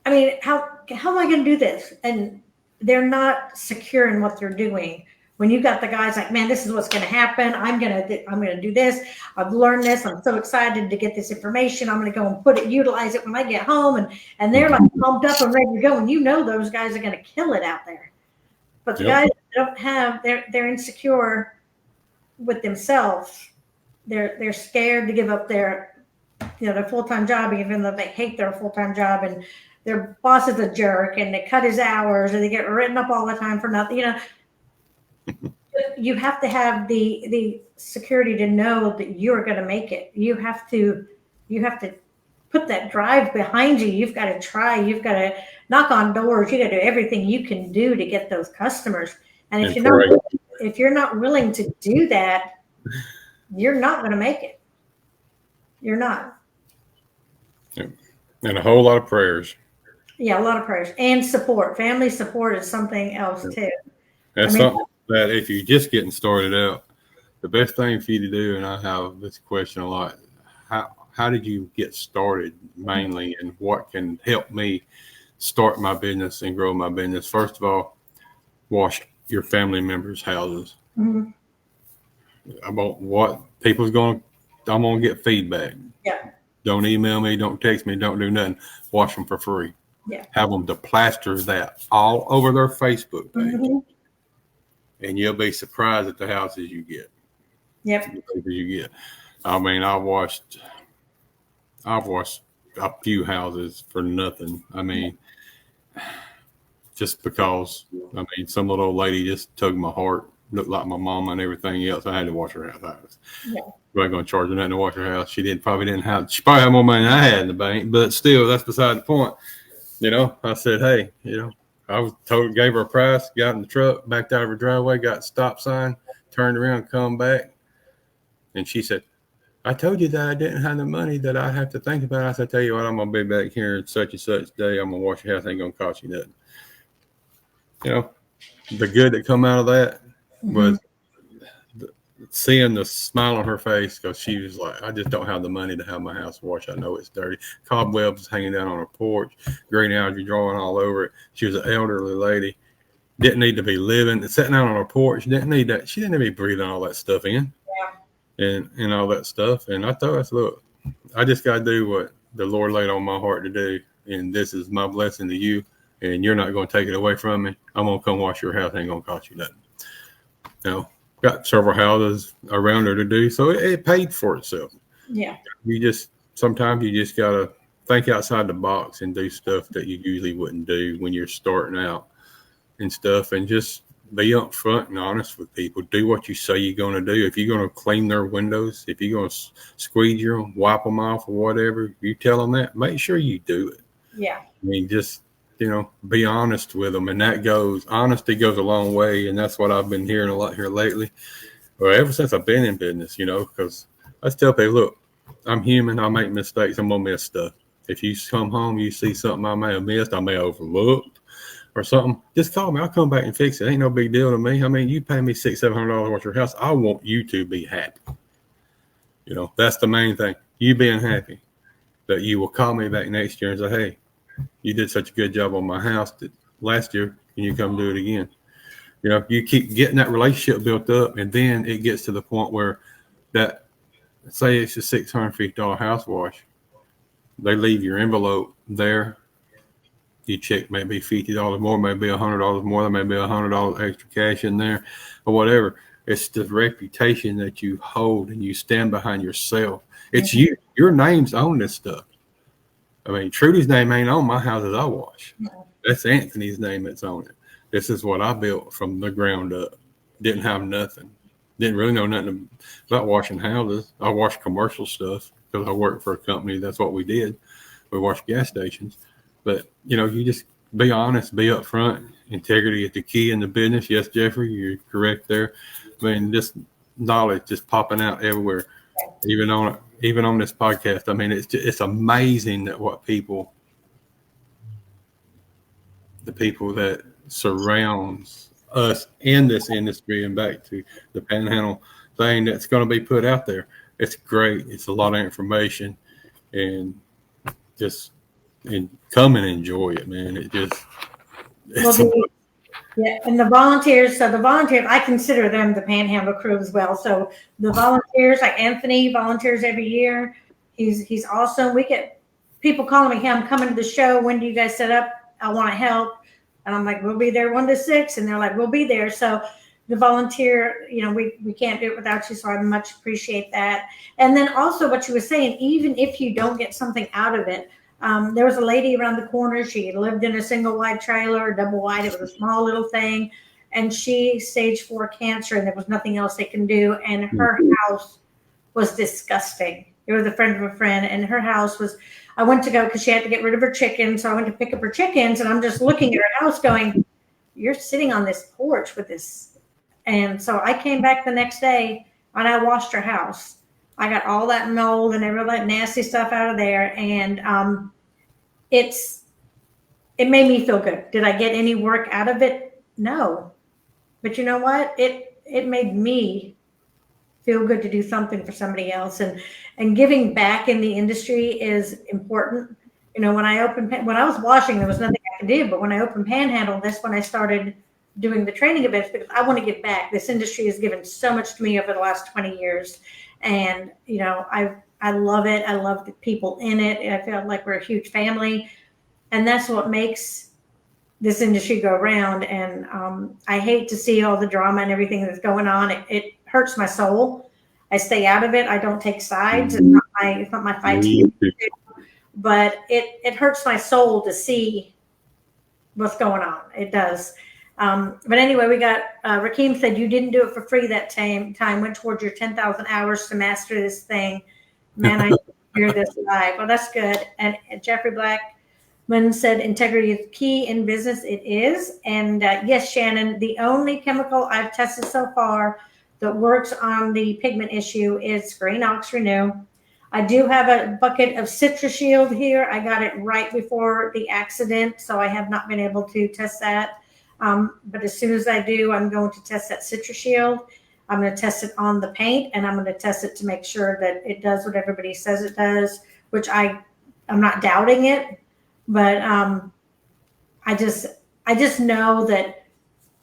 mean, how am I going to do this? And they're not secure in what they're doing. When you got the guys like, man, this is what's going to happen. I'm going to do this. I've learned this. I'm so excited to get this information. I'm going to go and utilize it when I get home. And they're like pumped up and ready to go. And you know, those guys are going to kill it out there. But the guys that don't have, they're insecure with themselves. They're scared to give up their full-time job, even though they hate their full-time job, and their boss is a jerk and they cut his hours and they get written up all the time for nothing, you know. you have to have the security to know that you're going to make it. You have to put that drive behind you. You've got to try. You've got to knock on doors. You got to do everything you can do to get those customers. And And pray. if you're not willing to do that, you're not going to make it. You're not. And a whole lot of prayers. Yeah, a lot of prayers and support. Family support is something else too. That's something that if you're just getting started out, the best thing for you to do, and I have this question a lot, how did you get started mainly, and what can help me start my business and grow my business? First of all, wash your family members' houses. Mm-hmm. About what people's going to, I'm going to get feedback. Yeah. Don't email me, don't text me, don't do nothing. Wash them for free. Yeah. Have them to plaster that all over their Facebook page. Mm-hmm. And you'll be surprised at the houses you get. Yep. You get. I mean, I've watched a few houses for nothing. I mean, just because, I mean, some little old lady just tugged my heart, looked like my mama and everything else. I had to wash her house. Yeah. We ain't going to charge her nothing to wash her house. She probably had more money than I had in the bank, but still, that's beside the point. You know, I said, hey, you know, gave her a price, got in the truck, backed out of her driveway, got stop sign, turned around, come back. And she said, I told you that I didn't have the money that I have to think about. I said, tell you what, I'm going to be back here such and such day. I'm going to wash your house. Ain't going to cost you nothing. You know, the good that come out of that was seeing the smile on her face, because she was like, I just don't have the money to have my house washed. I know it's dirty. Cobwebs hanging down on her porch, green algae drawing all over it. She was an elderly lady. Didn't need to be sitting out on her porch. Didn't need that. She didn't need to be breathing all that stuff in. Yeah. And all that stuff. And I thought, look, I just got to do what the Lord laid on my heart to do. And this is my blessing to you. And you're not going to take it away from me. I'm going to come wash your house. It ain't going to cost you nothing. You know, got several houses around her to do. So it paid for itself. Yeah. Sometimes you just got to think outside the box and do stuff that you usually wouldn't do when you're starting out and stuff. And just be upfront and honest with people. Do what you say you're going to do. If you're going to clean their windows, if you're going to squeeze them, wipe them off or whatever, you tell them that, make sure you do it. Yeah. I mean, just, you know, be honest with them. And honesty goes a long way. And that's what I've been hearing a lot here lately. Well, ever since I've been in business, you know, because I tell people, look, I'm human. I make mistakes. I'm going to miss stuff. If you come home, you see something I may have missed, I may have overlooked or something, just call me. I'll come back and fix it. Ain't no big deal to me. I mean, you pay me $600-700 to wash your house. I want you to be happy. You know, that's the main thing. You being happy, that you will call me back next year and say, hey, you did such a good job on my house that last year. Can you come do it again? You know, you keep getting that relationship built up, and then it gets to the point where that, say it's a $650 house wash. They leave your envelope there. You check maybe $50 more, maybe $100 more, there may be $100 extra cash in there or whatever. It's the reputation that you hold and you stand behind yourself. It's you. Your name's on this stuff. I mean, Trudi's name ain't on my houses I wash. That's Anthony's name that's on it. This is what I built from the ground up. Didn't have nothing. Didn't really know nothing about washing houses. I washed commercial stuff because I worked for a company. That's what we did. We washed gas stations. But, you know, you just be honest, be upfront. Integrity is the key in the business. Yes, Jeffrey, you're correct there. I mean, just knowledge just popping out everywhere, even on this podcast. I mean, it's amazing that the people that surrounds us in this industry, and back to the Panhandle thing that's going to be put out there. It's great. It's a lot of information, and just come and enjoy it, man. And the volunteers. So the volunteers, I consider them the Panhandle crew as well. So the volunteers, like Anthony, volunteers every year. He's awesome. We get people calling me, hey, I'm coming to the show. When do you guys set up? I want to help. And I'm like, we'll be there 1 to 6. And they're like, we'll be there. So the volunteer, you know, we can't do it without you. So I much appreciate that. And then also what you were saying, even if you don't get something out of it, there was a lady around the corner. She lived in a single wide trailer, double wide. It was a small little thing. and she stage 4 cancer, and there was nothing else they can do. And her house was disgusting. It was a friend of a friend, and her house was. I went to go because she had to get rid of her chickens, so I went to pick up her chickens, and I'm just looking at her house, going, "You're sitting on this porch with this." And so I came back the next day and I washed her house. I got all that mold and all that nasty stuff out of there, and it made me feel good. Did I get any work out of it? No. But you know what? It made me feel good to do something for somebody else, and giving back in the industry is important. You know, when I was washing, there was nothing I could do, but when I opened Panhandle, that's when I started doing the training events, because I want to give back. This industry has given so much to me over the last 20 years. And, you know, I love it. I love the people in it. I feel like we're a huge family, and that's what makes this industry go around. And I hate to see all the drama and everything that's going on. It hurts my soul. I stay out of it. I don't take sides. It's not my fight to do, but it hurts my soul to see what's going on. It does. But anyway, we got Rakeem said you didn't do it for free that time went towards your 10,000 hours to master this thing. Man, I hear this live. Well, that's good. And Jeffrey Blackman said integrity is key in business. It is. And yes, Shannon, the only chemical I've tested so far that works on the pigment issue is Green Ox Renew. I do have a bucket of Citrus Shield here. I got it right before the accident, so I have not been able to test that. But as soon as I do, I'm going to test that Citrus Shield. I'm going to test it on the paint, and I'm going to test it to make sure that it does what everybody says it does, which I'm not doubting it, but I just know that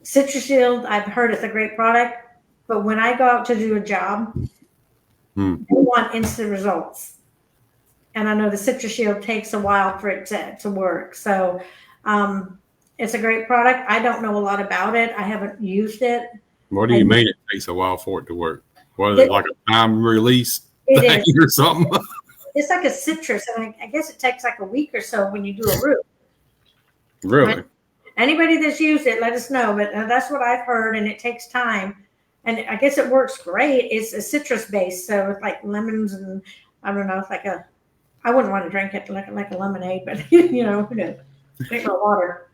Citrus Shield, I've heard it's a great product, but when I go out to do a job, I want instant results. And I know the Citrus Shield takes a while for it to work. So it's a great product. I don't know a lot about it. I haven't used it. What do you mean it takes a while for it to work? What is it, like a time release thing or something? It's like a citrus. And I guess it takes like a week or so when you do a root. Really? Right? Anybody that's used it, let us know. But that's what I've heard, and it takes time. And I guess it works great. It's a citrus base, so it's like lemons, and I don't know. It's like I wouldn't want to drink it like a lemonade, but you know, who knows? Drink my water.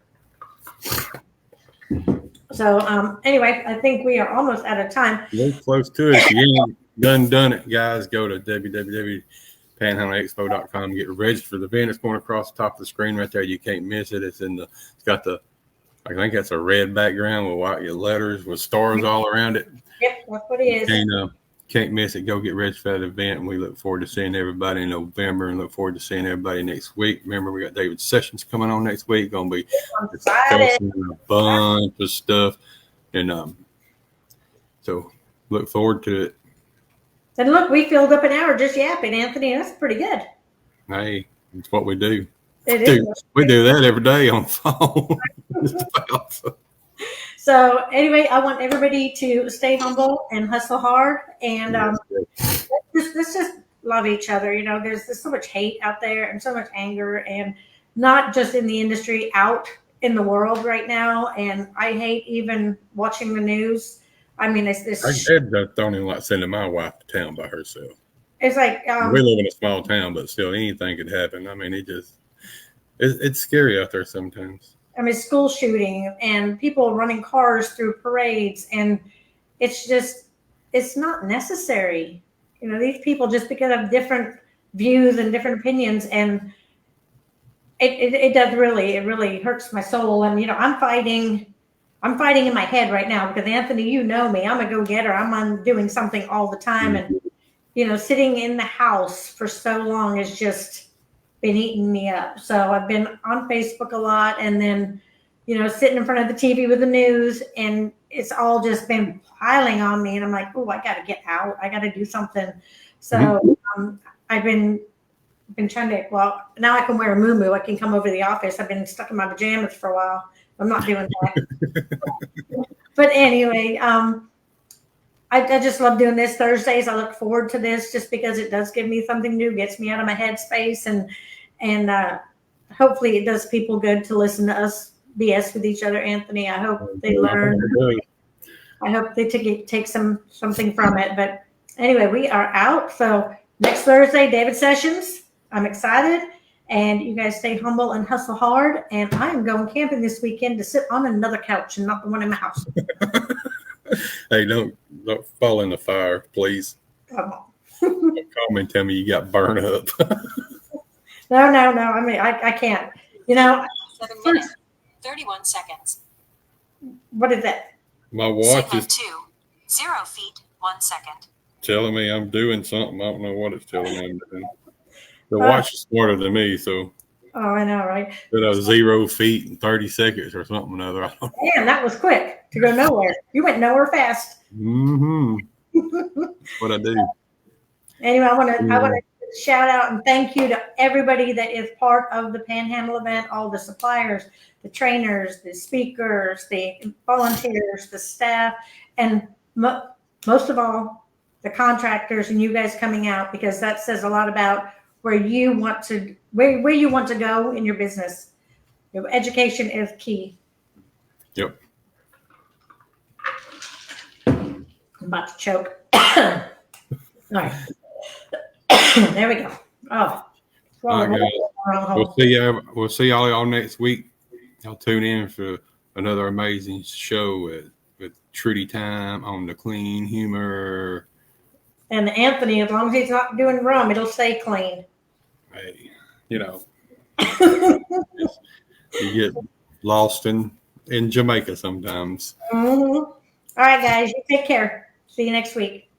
So anyway, I think we are almost out of time. We're close to it. If you ain't done it, guys, go to www.panhandleexpo.com. Get registered for the event. It's going across the top of the screen right there. You can't miss it. It's got the, I think that's a red background with white letters with stars all around it. Yep, that's what it is. And can't miss it. Go get registered for that event, and we look forward to seeing everybody in November, and look forward to seeing everybody next week. Remember, we got David Sessions coming on next week. Going to be discussing a bunch of stuff, and so look forward to it. And look, we filled up an hour just yapping, Anthony. That's pretty good. Hey, it's what we do. It is. We do that every day on the phone. So anyway, I want everybody to stay humble and hustle hard, and let's just love each other. You know, there's so much hate out there and so much anger, and not just in the industry, out in the world right now. And I hate even watching the news. I mean, I don't even like sending my wife to town by herself. It's like we live in a small town, but still, anything could happen. I mean, it's scary out there sometimes. I mean, school shooting and people running cars through parades, and it's not necessary. You know, these people, just because of different views and different opinions, and it really hurts my soul. And, you know, I'm fighting in my head right now because, Anthony, you know me, I'm a go-getter. I'm on doing something all the time. And, you know, sitting in the house for so long has just been eating me up. So I've been on Facebook a lot, and then, you know, sitting in front of the TV with the news, and it's all just been piling on me. And I'm like, oh, I got to get out. I got to do something. So I've been trying to, well, now I can wear a muumuu. I can come over to the office. I've been stuck in my pajamas for a while. I'm not doing that. But anyway, I just love doing this Thursdays. I look forward to this just because it does give me something new, gets me out of my headspace, and hopefully it does people good to listen to us BS with each other, Anthony. I hope they learn. I hope they take something from it. But anyway, we are out. So next Thursday, David Sessions. I'm excited. And you guys stay humble and hustle hard. And I am going camping this weekend to sit on another couch and not the one in my house. Hey, don't fall in the fire, please. Come on. Call me and tell me you got burned up. No. I mean, I can't. 7 minutes, 31 seconds. What is that? My watch Signal is 2, 0 feet, 1 second. telling me I'm doing something. I don't know what it's telling me I'm doing. The watch is smarter than me, so. Oh, I know, right? 0 feet in 30 seconds or something or other. Damn, that was quick to go nowhere. You went nowhere fast. Mm-hmm. What I do. Anyway, I want to shout out and thank you to everybody that is part of the Panhandle event, all the suppliers, the trainers, the speakers, the volunteers, the staff, and most of all, the contractors and you guys coming out, because that says a lot about where you want to go in your business. Education is key. Yep. I'm about to choke. All right. There we go. Oh. All right, guys. We'll see y'all next week. Y'all tune in for another amazing show with Trudi Time on the Clean Humor. And Anthony, as long as he's not doing rum, it'll stay clean. Hey, you get lost in Jamaica sometimes. Mm-hmm. All right, guys. You take care. See you next week.